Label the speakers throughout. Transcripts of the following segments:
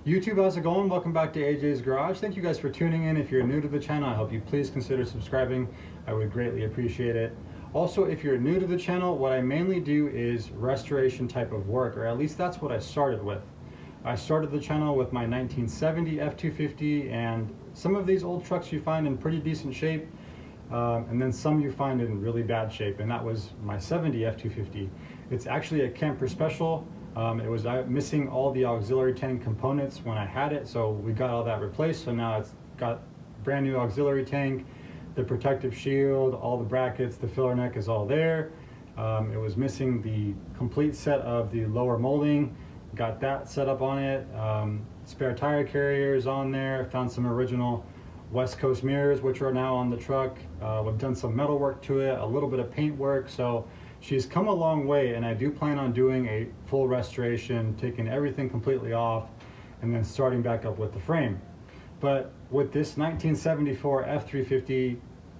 Speaker 1: YouTube, how's it going? Welcome back to AJ's Garage. Thank you guys for tuning in. If you're new to the channel, I hope you please consider subscribing. I would greatly appreciate it. Also, if you're new to the channel, what I mainly do is restoration type of work, or at least that's what I started with. I started the channel with my 1970 F250, and some of these old trucks you find in pretty decent shape, and then some you find in really bad shape, and that was my 70 F250. It's actually a camper special. It was missing all the auxiliary tank components when I had it, so we got all that replaced. So now it's got brand new auxiliary tank, the protective shield, all the brackets, the filler neck is all there. It was missing the complete set of the lower molding, got that set up on it. Spare tire carriers on there. Found some original West Coast mirrors, which are now on the truck. We've done some metal work to it, a little bit of paint work. So she's come a long way, and I do plan on doing a full restoration, taking everything completely off and then starting back up with the frame. But with this 1974 F350,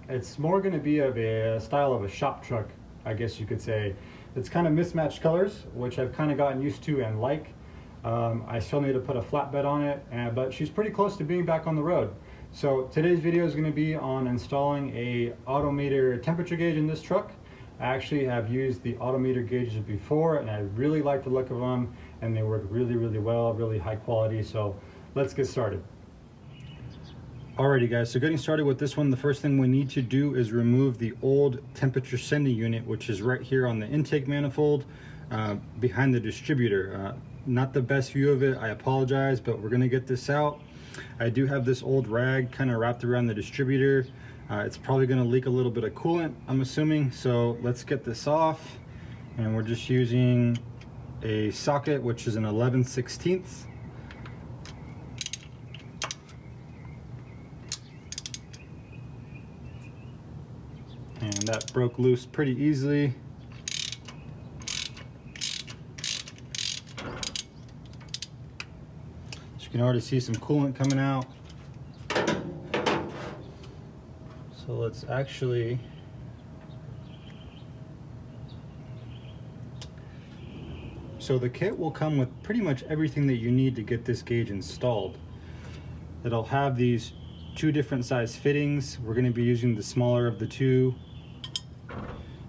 Speaker 1: it's more going to be of a style of a shop truck, I guess you could say. It's kind of mismatched colors, which I've kind of gotten used to and like. I still need to put a flatbed on it, but she's pretty close to being back on the road. So today's video is going to be on installing a Autometer temperature gauge in this truck. I actually have used the Autometer gauges before, and I really like the look of them, and they work really well, really high quality. So let's get started. Alrighty guys, so getting started with this one, the first thing we need to do is remove the old temperature sending unit, which is right here on the intake manifold behind the distributor. Not the best view of it, I apologize, but we're gonna get this out. I do have this old rag kind of wrapped around the distributor. It's probably going to leak a little bit of coolant, I'm assuming, so let's get this off. And we're just using a socket, which is an 11/16. And that broke loose pretty easily. So you can already see some coolant coming out. So let's actually the kit will come with pretty much everything that you need to get this gauge installed. It'll have these two different size fittings. We're going to be using the smaller of the two.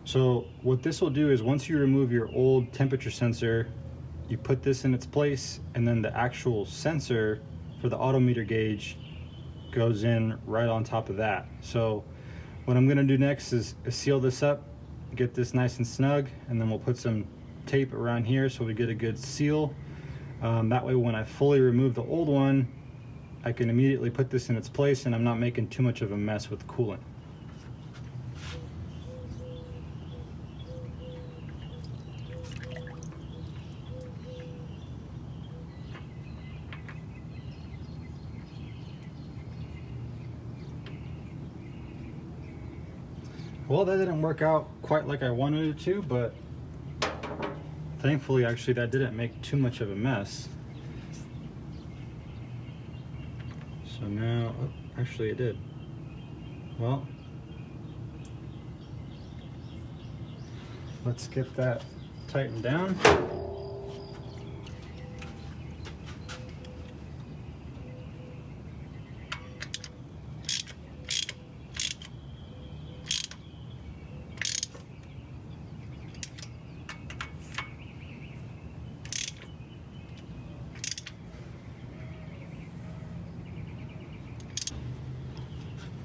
Speaker 1: So what this will do is, once you remove your old temperature sensor, you put this in its place, and then the actual sensor for the Autometer gauge goes in right on top of that. So what I'm going to do next is seal this up, get this nice and snug, and then we'll put some tape around here so we get a good seal. That way when I fully remove the old one, I can immediately put this in its place and I'm not making too much of a mess with coolant. Well, that didn't work out quite like I wanted it to, but thankfully, actually, that didn't make too much of a mess. So now, oh, actually it did. Well, let's get that tightened down.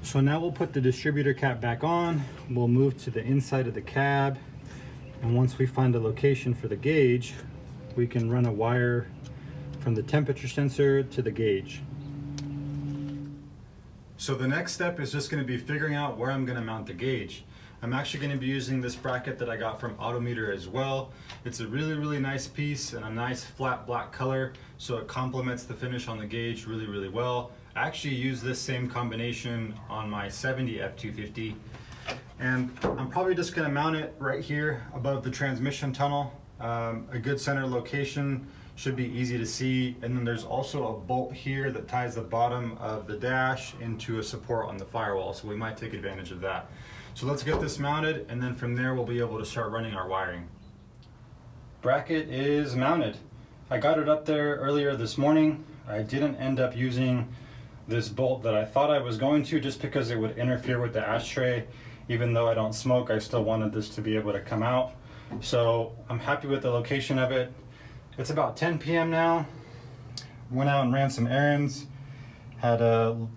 Speaker 1: So now we'll put the distributor cap back on, we'll move to the inside of the cab, and once we find a location for the gauge, we can run a wire from the temperature sensor to the gauge. So the next step is just going to be figuring out where I'm going to mount the gauge. I'm actually going to be using this bracket that I got from Autometer as well. It's a really nice piece and a nice flat black color, so it complements the finish on the gauge really well. I actually use this same combination on my 70 F250, and I'm probably just going to mount it right here above the transmission tunnel. A good center location, should be easy to see, and then there's also a bolt here that ties the bottom of the dash into a support on the firewall, so we might take advantage of that. So let's get this mounted, and then from there we'll be able to start running our wiring. Bracket is mounted. I got it up there earlier this morning. I didn't end up using this bolt that I thought I was going to, just because it would interfere with the ashtray. Even though I don't smoke, I still wanted this to be able to come out. So I'm happy with the location of it. It's about 10 p.m. now. Went out and ran some errands. Had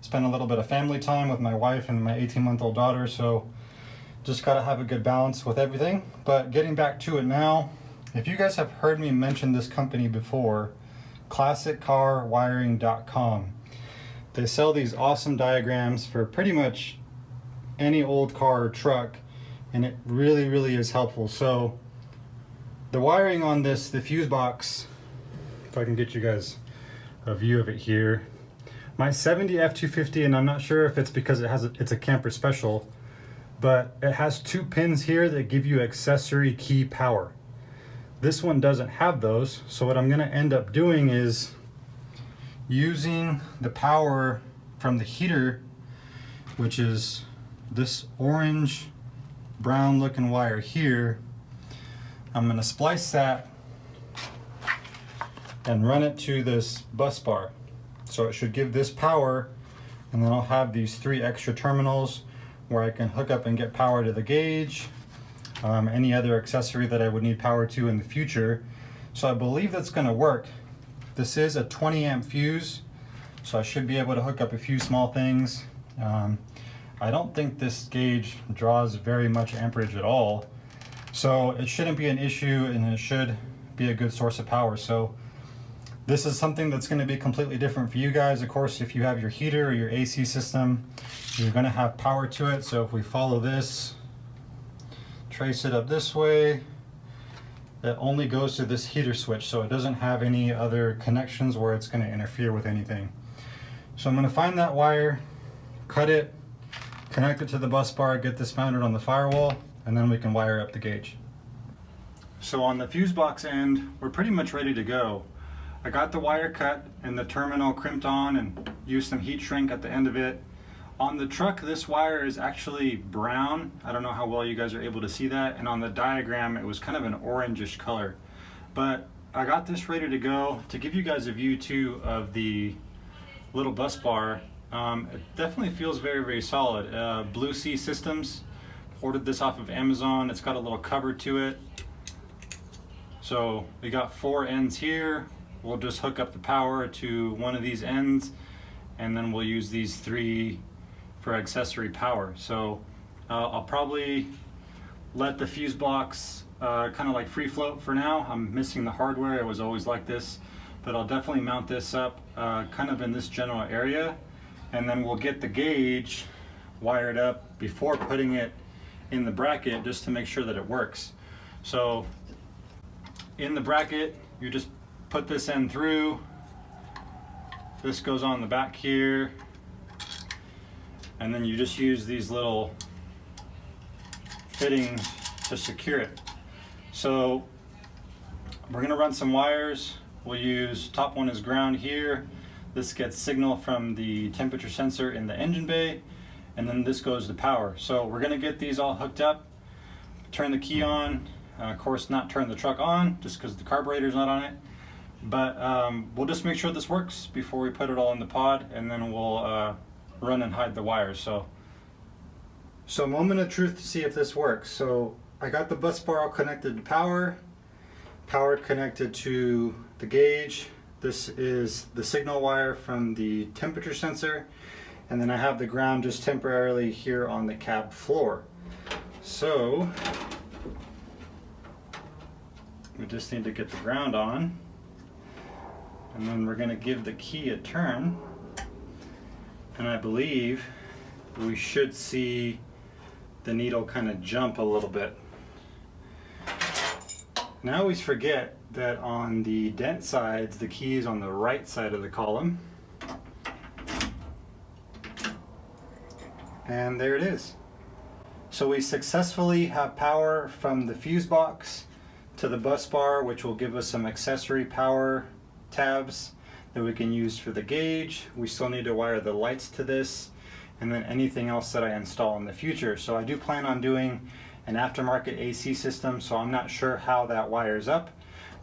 Speaker 1: spent a little bit of family time with my wife and my 18-month-old daughter, so just gotta have a good balance with everything. But getting back to it now, if you guys have heard me mention this company before, classiccarwiring.com. They sell these awesome diagrams for pretty much any old car or truck, and it really is helpful. So the wiring on this, the fuse box, if I can get you guys a view of it here. My 70 F250, and I'm not sure if it's because it's a camper special, but it has 2 pins here that give you accessory key power. This one doesn't have those, so what I'm gonna end up doing is using the power from the heater, which is this orange brown looking wire here. I'm gonna splice that and run it to this bus bar. So it should give this power, and then I'll have these 3 extra terminals where I can hook up and get power to the gauge, any other accessory that I would need power to in the future. So I believe that's gonna work. This is a 20 amp fuse, so I should be able to hook up a few small things. I don't think this gauge draws very much amperage at all, so it shouldn't be an issue, and it should be a good source of power. So this is something that's going to be completely different for you guys. Of course, if you have your heater or your AC system, you're going to have power to it. So if we follow this, trace it up this way, it only goes to this heater switch, so it doesn't have any other connections where it's going to interfere with anything. So I'm going to find that wire, cut it, connect it to the bus bar, get this mounted on the firewall, and then we can wire up the gauge. So on the fuse box end, we're pretty much ready to go. I got the wire cut and the terminal crimped on and used some heat shrink at the end of it. On the truck, this wire is actually brown. I don't know how well you guys are able to see that. And on the diagram, it was kind of an orangish color. But I got this ready to go. To give you guys a view too of the little bus bar, it definitely feels very solid. Blue Sea Systems, ordered this off of Amazon. It's got a little cover to it. So we got 4 ends here. We'll just hook up the power to one of these ends, and then we'll use these 3 for accessory power. So I'll probably let the fuse box kind of like free float for now. I'm missing the hardware. It was always like this, but I'll definitely mount this up kind of in this general area, and then we'll get the gauge wired up before putting it in the bracket, just to make sure that it works. So in the bracket, you just put this end through. This goes on the back here, and then you just use these little fittings to secure it. So we're gonna run some wires. We'll use, top one is ground here. This gets signal from the temperature sensor in the engine bay, and then this goes to power. So we're gonna get these all hooked up, turn the key on, of course not turn the truck on just because the carburetor's not on it, but we'll just make sure this works before we put it all in the pod, and then we'll run and hide the wires. So moment of truth to see if this works. So I got the bus bar all connected to power connected to the gauge. This is the signal wire from the temperature sensor, and then I have the ground just temporarily here on the cab floor. So we just need to get the ground on, and then we're going to give the key a turn, and I believe we should see the needle kind of jump a little bit. And I always forget that on the Dentsides, the key is on the right side of the column. And there it is. So we successfully have power from the fuse box to the bus bar, which will give us some accessory power tabs that we can use for the gauge. We still need to wire the lights to this, and then anything else that I install in the future. So I do plan on doing an aftermarket AC system, so I'm not sure how that wires up,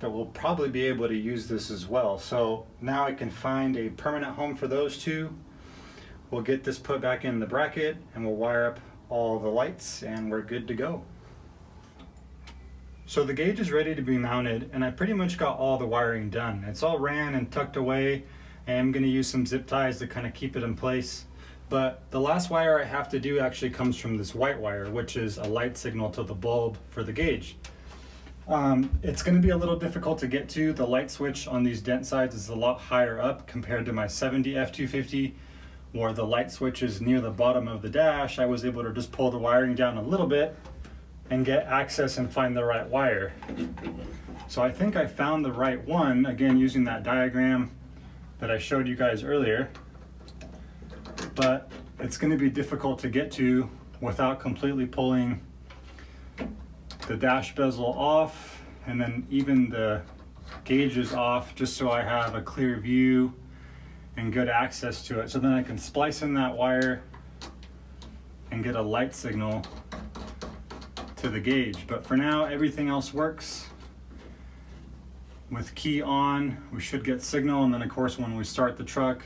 Speaker 1: that will probably be able to use this as well. So now I can find a permanent home for those two. We'll get this put back in the bracket and we'll wire up all the lights and we're good to go. So the gauge is ready to be mounted and I pretty much got all the wiring done. It's all ran and tucked away, and I'm going to use some zip ties to kind of keep it in place. But the last wire I have to do actually comes from this white wire, which is a light signal to the bulb for the gauge. It's going to be a little difficult to get to. The light switch on these Dentsides is a lot higher up compared to my 70 F250, where the light switch is near the bottom of the dash. I was able to just pull the wiring down a little bit and get access and find the right wire. So I think I found the right one, again using that diagram that I showed you guys earlier, but it's going to be difficult to get to without completely pulling the dash bezel off and then even the gauges off, just so I have a clear view and good access to it. So then I can splice in that wire and get a light signal to the gauge. But for now, everything else works. With key on, we should get signal, and then of course when we start the truck,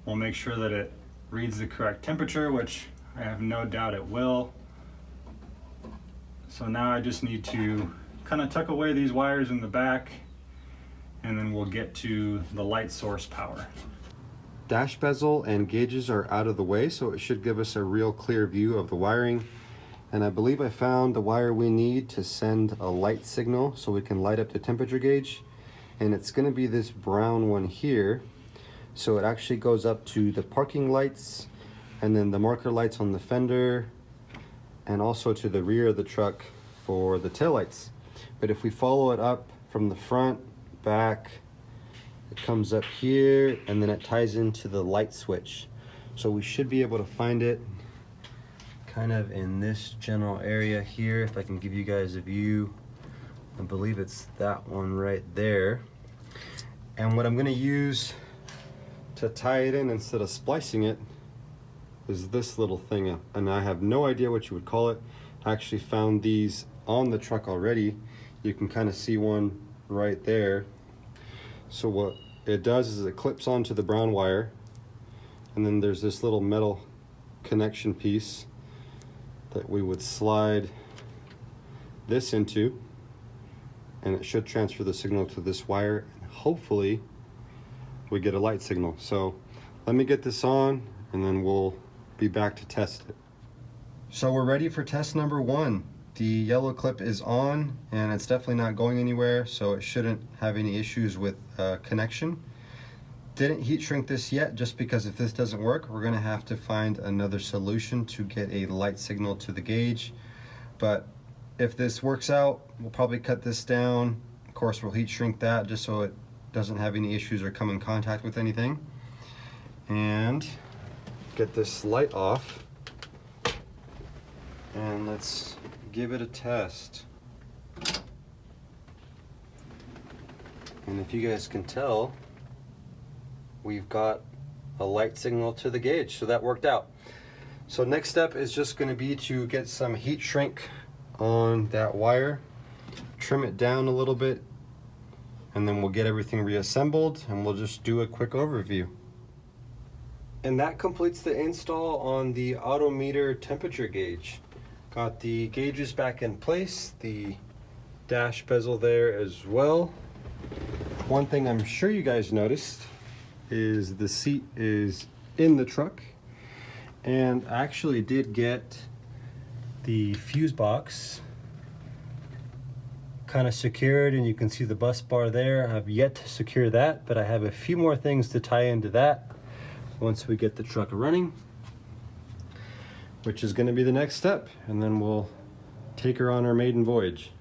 Speaker 1: we'll make sure that it reads the correct temperature, which I have no doubt it will. So now I just need to kind of tuck away these wires in the back, and then we'll get to the light source power.
Speaker 2: Dash bezel and gauges are out of the way, so it should give us a real clear view of the wiring. And I believe I found the wire we need to send a light signal so we can light up the temperature gauge. And it's going to be this brown one here. So it actually goes up to the parking lights and then the marker lights on the fender, and also to the rear of the truck for the taillights. But if we follow it up from the front, back, it comes up here and then it ties into the light switch. So we should be able to find it kind of in this general area here. If I can give you guys a view, I believe it's that one right there. And what I'm going to use to tie it in instead of splicing it is this little thing, and I have no idea what you would call it. I actually found these on the truck already. You can kind of see one right there. So what it does is it clips onto the brown wire, and then there's this little metal connection piece that we would slide this into, and it should transfer the signal to this wire, and hopefully we get a light signal. So let me get this on and then we'll be back to test it. So we're ready for test number one. The yellow clip is on and it's definitely not going anywhere, so it shouldn't have any issues with connection. Didn't heat shrink this yet, just because if this doesn't work, we're gonna have to find another solution to get a light signal to the gauge. But if this works out, we'll probably cut this down. Of course, we'll heat shrink that just so it doesn't have any issues or come in contact with anything. And get this light off. And let's give it a test. And if you guys can tell, we've got a light signal to the gauge, so that worked out. So next step is just going to be to get some heat shrink on that wire, trim it down a little bit, and then we'll get everything reassembled and we'll just do a quick overview. And that completes the install on the Autometer temperature gauge. Got the gauges back in place, the dash bezel there as well. One thing I'm sure you guys noticed is the seat is in the truck, and I actually did get the fuse box kind of secured, and you can see the bus bar there. I've yet to secure that, but I have a few more things to tie into that once we get the truck running, which is going to be the next step, and then we'll take her on our maiden voyage.